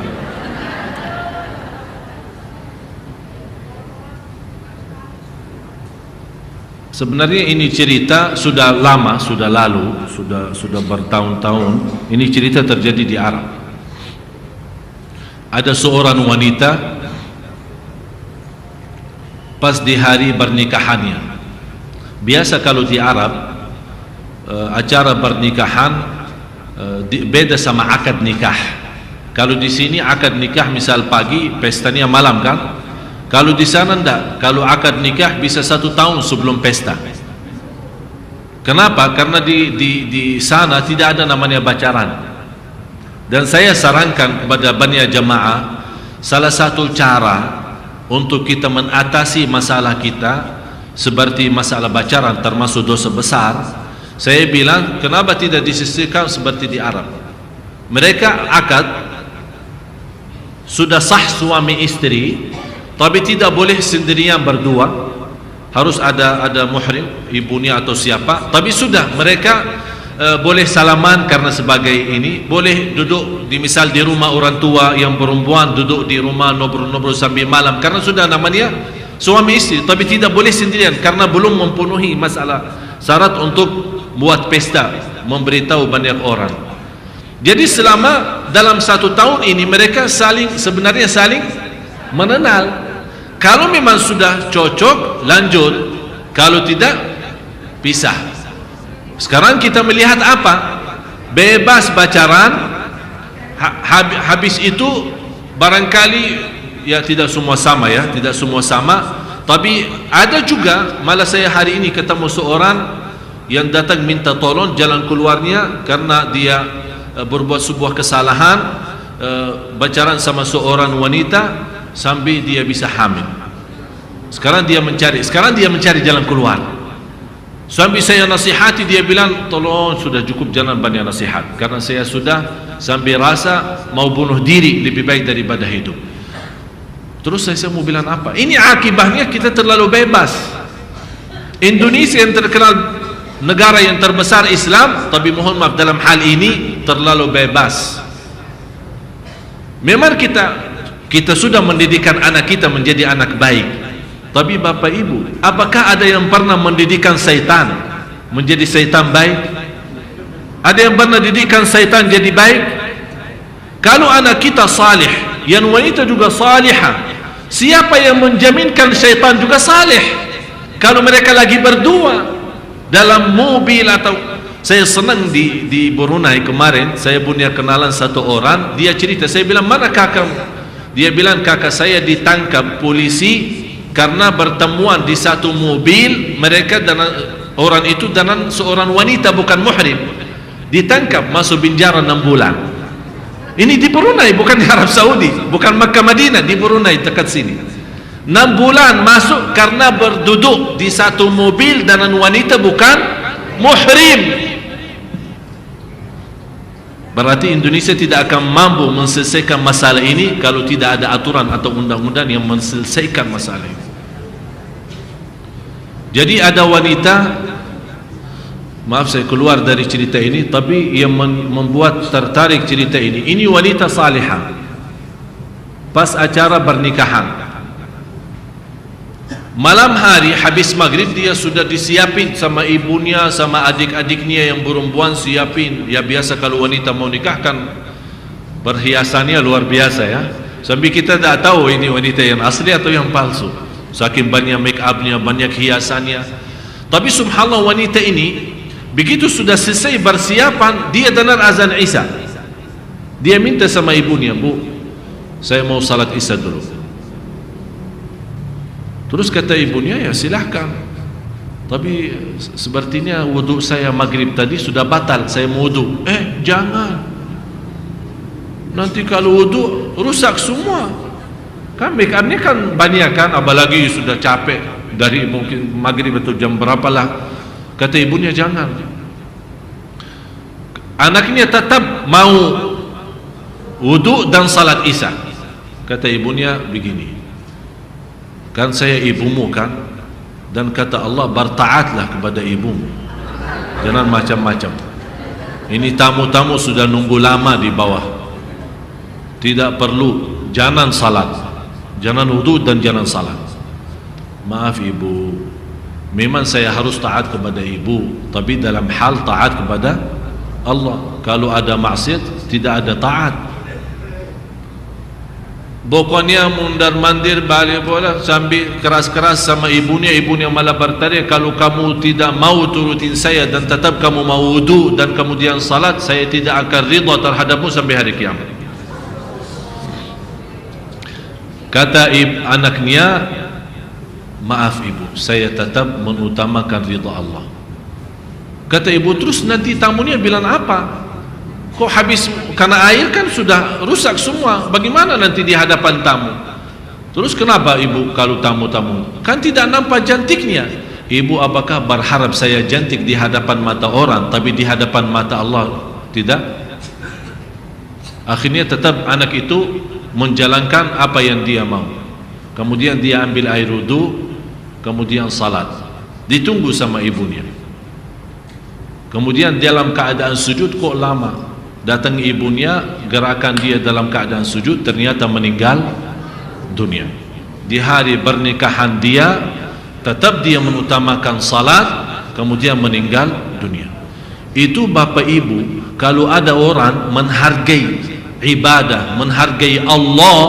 Sebenarnya ini cerita sudah lama, sudah lalu, sudah bertahun-tahun. Ini cerita terjadi di Arab. Ada seorang wanita pas di hari pernikahannya. Biasa kalau di Arab acara pernikahan beda sama akad nikah. Kalau di sini akad nikah misal pagi, pestanya malam kan? Kalau di sana enggak. Kalau akad nikah bisa 1 tahun sebelum pesta. Kenapa? Karena di sana tidak ada namanya pacaran. Dan saya sarankan kepada banyak jamaah, salah satu cara untuk kita mengatasi masalah kita seperti masalah pacaran termasuk dosa besar, saya bilang kenapa tidak disisihkan seperti di Arab. Mereka akad sudah sah suami istri, tapi tidak boleh sendirian berdua, harus ada muhrim, ibunya atau siapa. Tapi sudah mereka boleh salaman karena sebagai ini, boleh duduk misal di rumah orang tua yang perempuan, duduk di rumah ngobrol-ngobrol sambil malam karena sudah namanya suami istri. Tapi tidak boleh sendirian karena belum memenuhi masalah syarat untuk buat pesta, memberitahu banyak orang. Jadi selama dalam 1 tahun ini mereka sebenarnya saling mengenal. Kalau memang sudah cocok, lanjut. Kalau tidak, pisah. Sekarang kita melihat apa? Bebas pacaran. Habis itu barangkali ya tidak semua sama ya, tidak semua sama. Tapi ada juga, malah saya hari ini ketemu seorang yang datang minta tolong jalan keluarnya karena dia berbuat sebuah kesalahan, pacaran sama seorang wanita sampai dia bisa hamil. Sekarang dia mencari jalan keluar. Sampai saya nasihati, dia bilang tolong sudah cukup, jangan banyak nasihat karena saya sudah sampai rasa mau bunuh diri lebih baik daripada hidup. Terus saya mau bilang apa? Ini akibatnya kita terlalu bebas. Indonesia yang terkenal negara yang terbesar Islam, tapi mohon maaf dalam hal ini terlalu bebas. Memang kita sudah mendidikkan anak kita menjadi anak baik. Tapi Bapak Ibu, apakah ada yang pernah mendidikkan syaitan menjadi syaitan baik? Ada yang pernah didikkan syaitan jadi baik? Kalau anak kita salih, yang wanita juga salihah, siapa yang menjaminkan syaitan juga salih? Kalau mereka lagi berdua dalam mobil atau... Saya senang di Brunei kemarin, saya punya kenalan satu orang, dia cerita, saya bilang, mana kakak? Dia bilang, kakak saya ditangkap polisi karena bertemuan di satu mobil, mereka dan orang itu dan seorang wanita bukan muhrim, ditangkap, masuk penjara 6 bulan. Ini di Brunei, bukan di Arab Saudi, bukan Makkah Madinah, di Brunei dekat sini. 6 bulan masuk karena berduduk di satu mobil dengan wanita bukan muhrim. Berarti Indonesia tidak akan mampu menyelesaikan masalah ini kalau tidak ada aturan atau undang-undang yang menyelesaikan masalah ini. Jadi ada wanita, maaf saya keluar dari cerita ini, tapi yang membuat tertarik cerita ini wanita salihah. Pas acara pernikahan, malam hari habis maghrib dia sudah disiapin sama ibunya, sama adik-adiknya yang perempuan siapin. Ya biasa kalau wanita mau nikah kan perhiasannya luar biasa ya, sampai kita tak tahu ini wanita yang asli atau yang palsu, saking banyak make upnya, banyak hiasannya. Tapi subhanallah, wanita ini begitu sudah selesai persiapan, dia dengar azan Isya, dia minta sama ibunya, bu, saya mau salat Isya dulu. Terus kata ibunya, ya silahkan, tapi sepertinya wudhu saya maghrib tadi sudah batal, saya mau wudhu. Jangan, nanti kalau wudhu rusak semua kan, make-upnya kan banyak kan, apalagi sudah capek dari mungkin maghrib atau jam berapalah. Kata ibunya jangan. Anaknya tetap mau wudhu dan salat Isya. Kata ibunya begini, kan saya ibumu kan, dan kata Allah bertaatlah kepada ibumu, jangan macam-macam. Ini tamu-tamu sudah nunggu lama di bawah, tidak perlu, jangan salat, jangan wudu dan jangan salat. Maaf ibu, memang saya harus taat kepada ibu, tapi dalam hal taat kepada Allah. Kalau ada maksiat tidak ada taat. Pokoknya mundar mandir balik bola sambil keras-keras sama ibunya. Ibunya malah bertanya, kalau kamu tidak mau turutin saya dan tetap kamu mau wudu dan kemudian salat, saya tidak akan ridha terhadapmu sampai hari kiamat. Kata anaknya, maaf ibu, saya tetap mengutamakan ridha Allah. Kata ibu, terus nanti tamunya bilang apa? Kok habis karena air kan sudah rusak semua, bagaimana nanti di hadapan tamu? Terus kenapa ibu kalau tamu-tamu kan tidak nampak cantiknya? Ibu apakah berharap saya cantik di hadapan mata orang tapi di hadapan mata Allah tidak? Akhirnya tetap anak itu menjalankan apa yang dia mau. Kemudian dia ambil air wudu, kemudian salat, ditunggu sama ibunya. Kemudian dalam keadaan sujud kok lama, datang ibunya, gerakan dia dalam keadaan sujud, ternyata meninggal dunia. Di hari pernikahan dia tetap dia mengutamakan salat, kemudian meninggal dunia. Itu bapak ibu, kalau ada orang menghargai ibadah, menghargai Allah,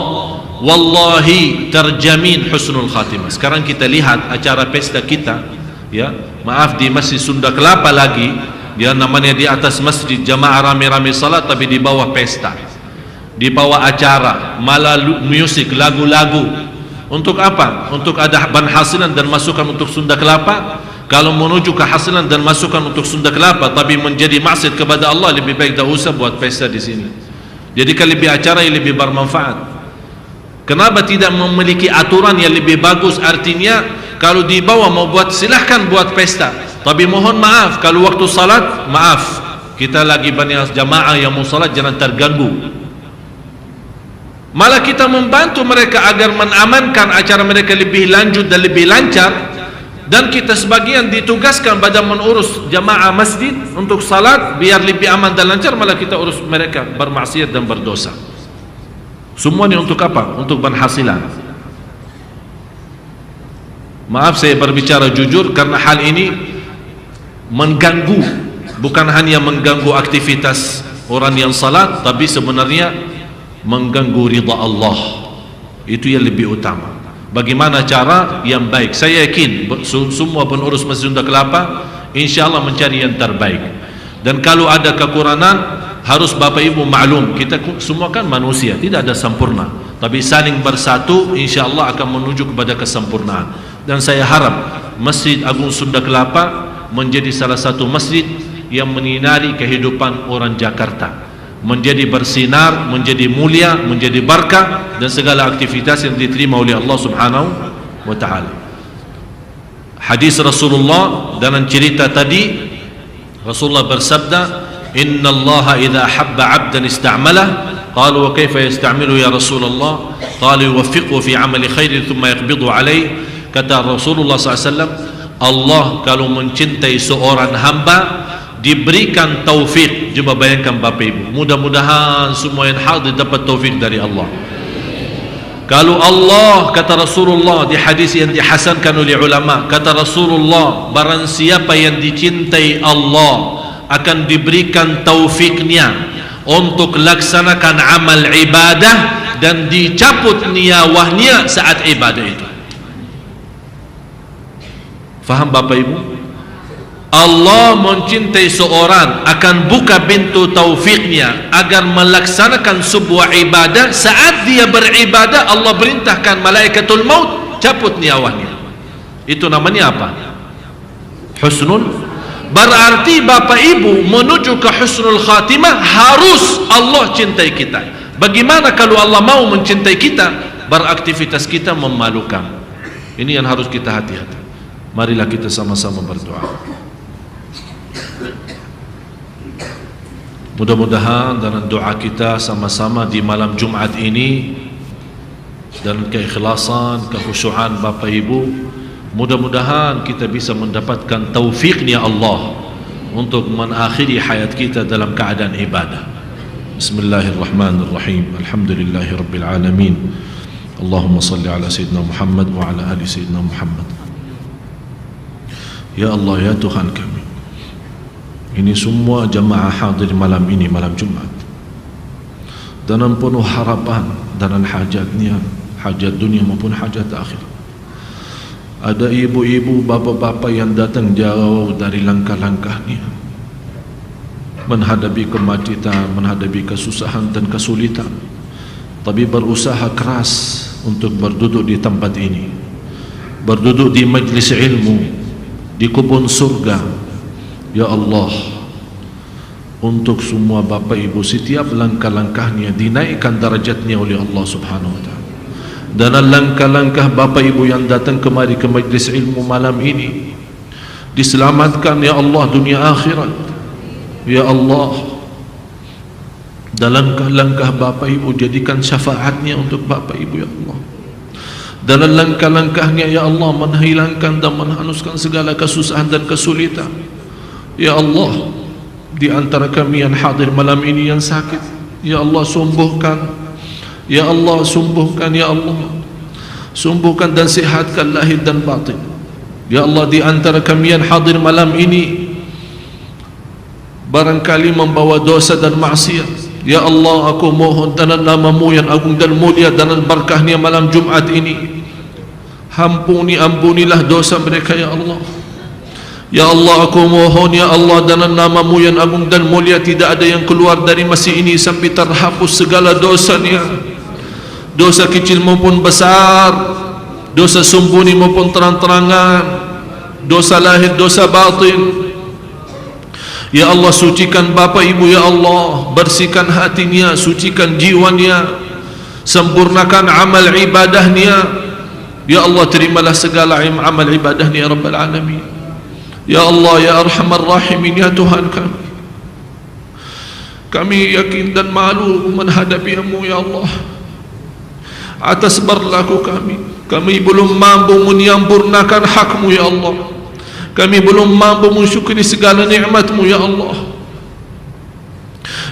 wallahi terjamin husnul khatimah. Sekarang kita lihat acara pesta kita, ya maaf, di Masjid Sunda Kelapa lagi, dia namanya di atas masjid jamaah rame-rame salat, tapi di bawah pesta, di bawah acara, malah musik, lagu-lagu. Untuk apa? Untuk ada penghasilan dan masukan untuk Sunda Kelapa. Kalau menuju kehasilan dan masukan untuk Sunda Kelapa tapi menjadi maksiat kepada Allah, lebih baik tak usah buat pesta di sini. Jadi kalau lebih acara yang lebih bermanfaat. Kenapa tidak memiliki aturan yang lebih bagus? Artinya kalau di bawah mau buat, silahkan buat pesta, tapi mohon maaf kalau waktu salat, maaf, kita lagi banyak jamaah yang mau salat, jangan terganggu. Malah kita membantu mereka agar mengamankan acara mereka lebih lanjut dan lebih lancar, dan kita sebagian ditugaskan pada mengurus jamaah masjid untuk salat biar lebih aman dan lancar, malah kita urus mereka bermaksiat dan berdosa. Semuanya untuk apa? Untuk penghasilan. Maaf saya berbicara jujur karena hal ini mengganggu bukan hanya mengganggu aktivitas orang yang salat, tapi sebenarnya mengganggu ridha Allah. Itu yang lebih utama. Bagaimana cara yang baik? Saya yakin semua pengurus Masjid Sunda Kelapa insya-Allah mencari yang terbaik. Dan kalau ada kekurangan, harus Bapak Ibu maklum, kita semua kan manusia, tidak ada sempurna, tapi saling bersatu insya-Allah akan menuju kepada kesempurnaan. Dan saya harap Masjid Agung Sunda Kelapa menjadi salah satu masjid yang menyinari kehidupan orang Jakarta, menjadi bersinar, menjadi mulia, menjadi berkah, dan segala aktivitas yang diterima oleh Allah Subhanahu wa taala. Hadis Rasulullah dalam cerita tadi, Rasulullah bersabda, "Inna Allah idza habba 'abdan ista'malah." Qalu wa kaifa yasta'milu ya Rasulullah? Qalu yuwaffiqhu fi 'amali khairin thumma yaqbidu 'alayhi. Kata Rasulullah SAW, Allah kalau mencintai seorang hamba, diberikan taufik. Coba bayangkan Bapak Ibu, mudah-mudahan semua yang hadir dapat taufik dari Allah. Kalau Allah, kata Rasulullah di hadis yang dihasankan oleh ulama, kata Rasulullah, barang siapa yang dicintai Allah akan diberikan taufiknya untuk laksanakan amal ibadah dan dicabut niyawahnya saat ibadah itu. Faham Bapak Ibu? Allah mencintai seorang akan buka pintu taufiknya agar melaksanakan sebuah ibadah. Saat dia beribadah, Allah perintahkan malaikatul maut cabut nyawanya. Itu namanya apa? Husnul. Berarti Bapak Ibu menuju ke husnul khatimah harus Allah cintai kita. Bagaimana kalau Allah mau mencintai kita? Beraktivitas kita memalukan. Ini yang harus kita hati-hati. Marilah kita sama-sama berdoa. Mudah-mudahan dalam doa kita sama-sama di malam Jumat ini, dan keikhlasan, kekhusyuan Bapak Ibu, mudah-mudahan kita bisa mendapatkan taufiknya Allah untuk mengakhiri hayat kita dalam keadaan ibadah. Bismillahirrahmanirrahim. Alhamdulillahirabbil alamin. Allahumma salli ala sayyidina Muhammad wa ala ali sayyidina Muhammad. Ya Allah, ya Tuhan kami, ini semua jamaah hadir malam ini, malam Jumat, dengan penuh harapan dan hajatnya, hajat dunia maupun hajat akhir. Ada ibu-ibu, bapak-bapak yang datang jauh dari langkah-langkahnya, menghadapi kemacetan, menghadapi kesusahan dan kesulitan, tapi berusaha keras untuk berduduk di tempat ini, berduduk di majlis ilmu, di kebun surga. Ya Allah, untuk semua Bapak Ibu, setiap langkah-langkahnya dinaikkan darajatnya oleh Allah Subhanahu wa ta'ala. Dan langkah-langkah Bapak Ibu yang datang kemari ke majlis ilmu malam ini diselamatkan ya Allah dunia akhirat. Ya Allah, dalam langkah Bapak Ibu jadikan syafaatnya untuk Bapak Ibu ya Allah. Dalam langkah-langkahnya ya Allah menghilangkan dan menhanuskan segala kesusahan dan kesulitan. Ya Allah, di antara kami yang hadir malam ini yang sakit, ya Allah sembuhkan. Ya Allah sembuhkan, ya Allah sembuhkan dan sihatkan lahir dan batin. Ya Allah, di antara kami yang hadir malam ini barangkali membawa dosa dan maksiat, ya Allah aku mohon dalam nama-Mu yang agung dan mulia, dalam berkahnya malam Jumat ini, ampunilah dosa mereka ya Allah. Ya Allah aku mohon ya Allah dalam nama-Mu yang agung dan mulia, tidak ada yang keluar dari masjid ini sampai terhapus segala dosanya, dosa kecil maupun besar, dosa sembunyi maupun terang-terangan, dosa lahir, dosa batin. Ya Allah sucikan Bapak Ibu ya Allah, bersihkan hatinya, sucikan jiwanya, sempurnakan amal ibadahnya. Ya Allah terimalah segala amal ibadahnya ya Rabbal Alamin. Ya Allah ya Arhamar Rahimin, ya Tuhan kami yakin dan malu menghadapi-Mu ya Allah atas berlaku kami belum mampu menyempurnakan hak-Mu ya Allah, kami belum mampu mensyukuri segala nikmat-Mu ya Allah.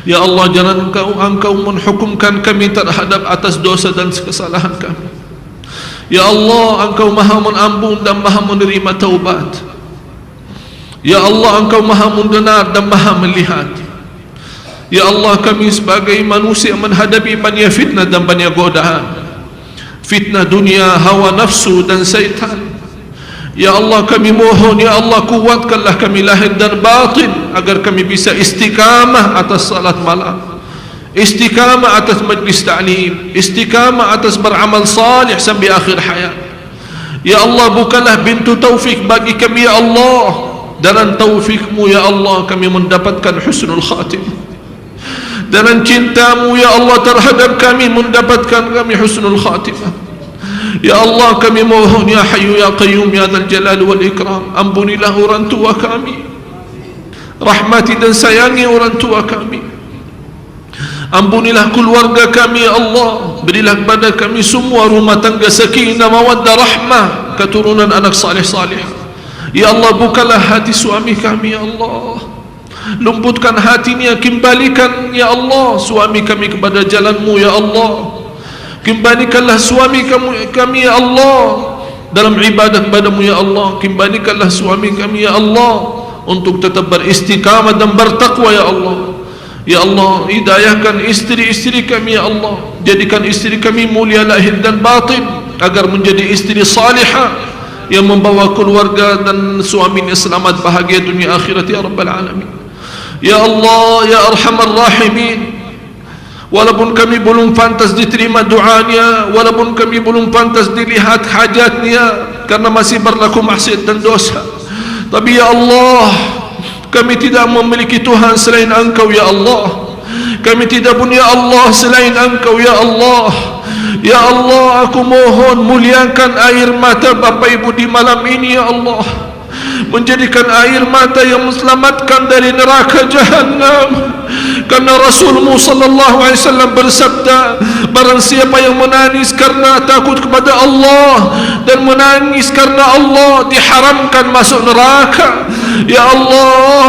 Ya Allah jangan Engkau menghukumkan kami terhadap atas dosa dan kesalahan kami. Ya Allah Engkau maha mengampun dan maha menerima taubat. Ya Allah, Engkau maha mendengar dan maha melihat. Ya Allah, kami sebagai manusia menghadapi banyak fitnah dan banyak godaan, fitnah dunia, hawa nafsu dan syaitan. Ya Allah, kami mohon, Ya Allah, kuatkanlah kami lahir dan batin agar kami bisa istiqamah atas salat malam, istiqamah atas majlis ta'lim, istiqamah atas beramal salih sampai akhir hayat. Ya Allah, bukanlah pintu taufik bagi kami, Ya Allah. Dengan taufikmu, Ya Allah, kami mendapatkan husnul khatimah. Dengan cintamu, Ya Allah, terhadap kami mendapatkan kami husnul khatimah. Ya Allah, kami mohon, Ya Hayyu Ya Qayyum Ya Dzal Jalal wal Ikram, ampunilah orang tua kami, rahmati dan sayangi orang tua kami. Ampunilah keluarga kami, Ya Allah. Berilah kepada kami semua rumah tangga sakinah, mawaddah, rahmah, keturunan anak salih-salih. Ya Allah, bukalah hati suami kami, Ya Allah. Lembutkan hatinya, kembalikan, Ya Allah, suami kami kepada jalan-Mu, Ya Allah. Kembalikanlah suami kami, Ya Allah, dalam ibadah kepada-Mu, Ya Allah. Kembalikanlah suami kami, Ya Allah, untuk tetap beristiqamah dan bertakwa, Ya Allah. Ya Allah, hidayahkan istri-istri kami, Ya Allah. Jadikan istri kami mulia lahir dan batin, agar menjadi istri salihah yang membawa keluarga dan suaminya selamat bahagia dunia akhirat, Ya Rabbal Alamin. Ya Allah, Ya Arhamar Rahimin, walaupun kami belum pantas diterima doanya, walaupun kami belum pantas dilihat hajatnya karena masih berlaku maksiat dan dosa, tapi Ya Allah, kami tidak memiliki Tuhan selain Engkau, Ya Allah. Kami tidak punya Allah selain Engkau, Ya Allah. Ya Allah, aku mohon, muliakan air mata Bapak Ibu di malam ini, Ya Allah. Menjadikan air mata yang menyelamatkan dari neraka Jahannam. Karena Rasul-Mu sallallahu alaihi wasallam bersabda, barang siapa yang menangis karena takut kepada Allah dan menangis karena Allah, diharamkan masuk neraka. Ya Allah,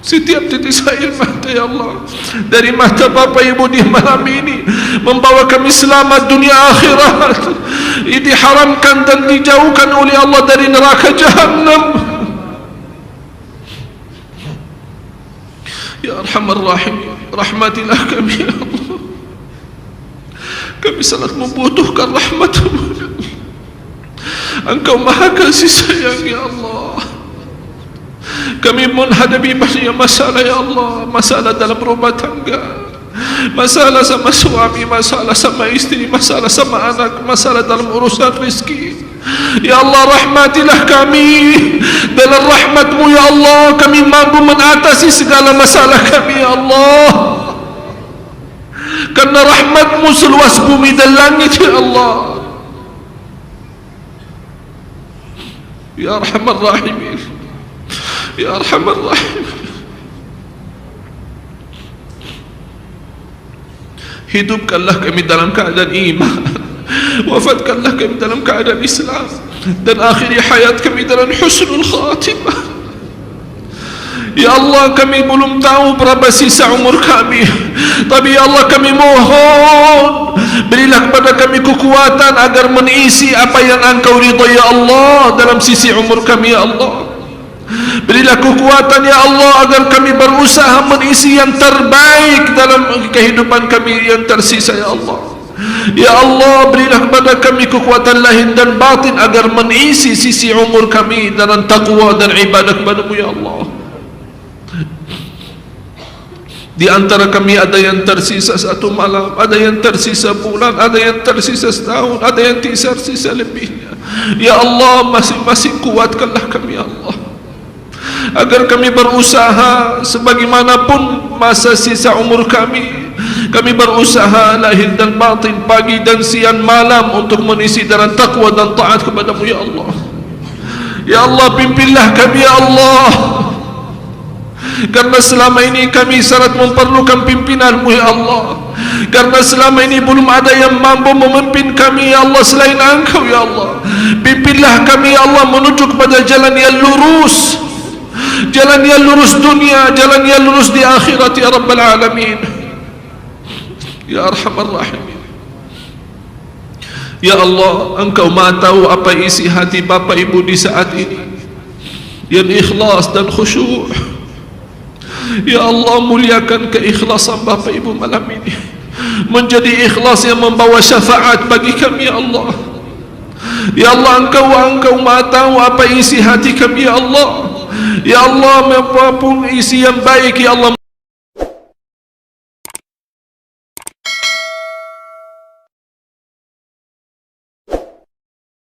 setiap tetes air mata, Ya Allah, dari mata Bapak Ibu di malam ini membawa kami selamat dunia akhirat, diharamkan dan dijauhkan oleh Allah dari neraka Jahannam. Ya Arhamar Rahim, rahmatilah kami, Ya Allah. Kami sangat membutuhkan rahmat-Mu. Engkau maha kasih sayang, Ya Allah. Kami menghadapi banyak masalah, Ya Allah. Masalah dalam rumah tangga, masalah sama suami, masalah sama istri, masalah sama anak, masalah dalam urusan rezeki. Ya Allah, rahmatilah kami. Dalam rahmat-Mu, Ya Allah, kami mampu mengatasi segala masalah kami, Ya Allah. Karena rahmat-Mu seluas bumi dan langit, Ya Allah. Ya Arhamar Rahimin, Ya Arhamar Rahim. Hidupkanlah kami dalam keadaan iman, wafatkanlah kami dalam keadaan Islam, dan akhiri hayat kami dalam husnul khatimah. Ya Allah, kami belum tahu berapa sisa umur kami, tapi Ya Allah, kami mohon, berilah kepada kami kekuatan agar mengisi apa yang Engkau ridha, Ya Allah, dalam sisi umur kami, Ya Allah. Berilah kekuatan, Ya Allah, agar kami berusaha mengisi yang terbaik dalam kehidupan kami yang tersisa, Ya Allah. Ya Allah, berilah kepada kami kekuatan lahir dan batin agar mengisi sisi umur kami dengan taqwa dan ibadah kepada-Mu, Ya Allah. Di antara kami ada yang tersisa satu malam, ada yang tersisa bulan, ada yang tersisa setahun, ada yang tersisa lebihnya. Ya Allah, masing-masing kuatkanlah kami, Ya Allah, agar kami berusaha sebagaimanapun masa sisa umur kami berusaha lahir dan batin, pagi dan siang malam, untuk mengisi dengan taqwa dan taat kepada-Mu, Ya Allah. Ya Allah, pimpinlah kami, Ya Allah, karena selama ini kami sangat memerlukan pimpinan-Mu, Ya Allah. Karena selama ini belum ada yang mampu memimpin kami, Ya Allah, selain Engkau, Ya Allah. Pimpinlah kami, Ya Allah, menuju kepada jalan yang lurus, jalan yang lurus dunia, jalan yang lurus di akhirat, Ya Rabbal Alamin, Ya Arhamar Rahimin. Ya Allah, Engkau Maha tahu apa isi hati bapa ibu di saat ini yang ikhlas dan khusyuk. Ya Allah, muliakan keikhlasan bapa ibu malam ini menjadi ikhlas yang membawa syafaat bagi kami. Ya Allah, ya Allah, Engkau Maha tahu apa isi hati kami. Ya Allah, ya Allah, apapun isi yang baik, ya Allah,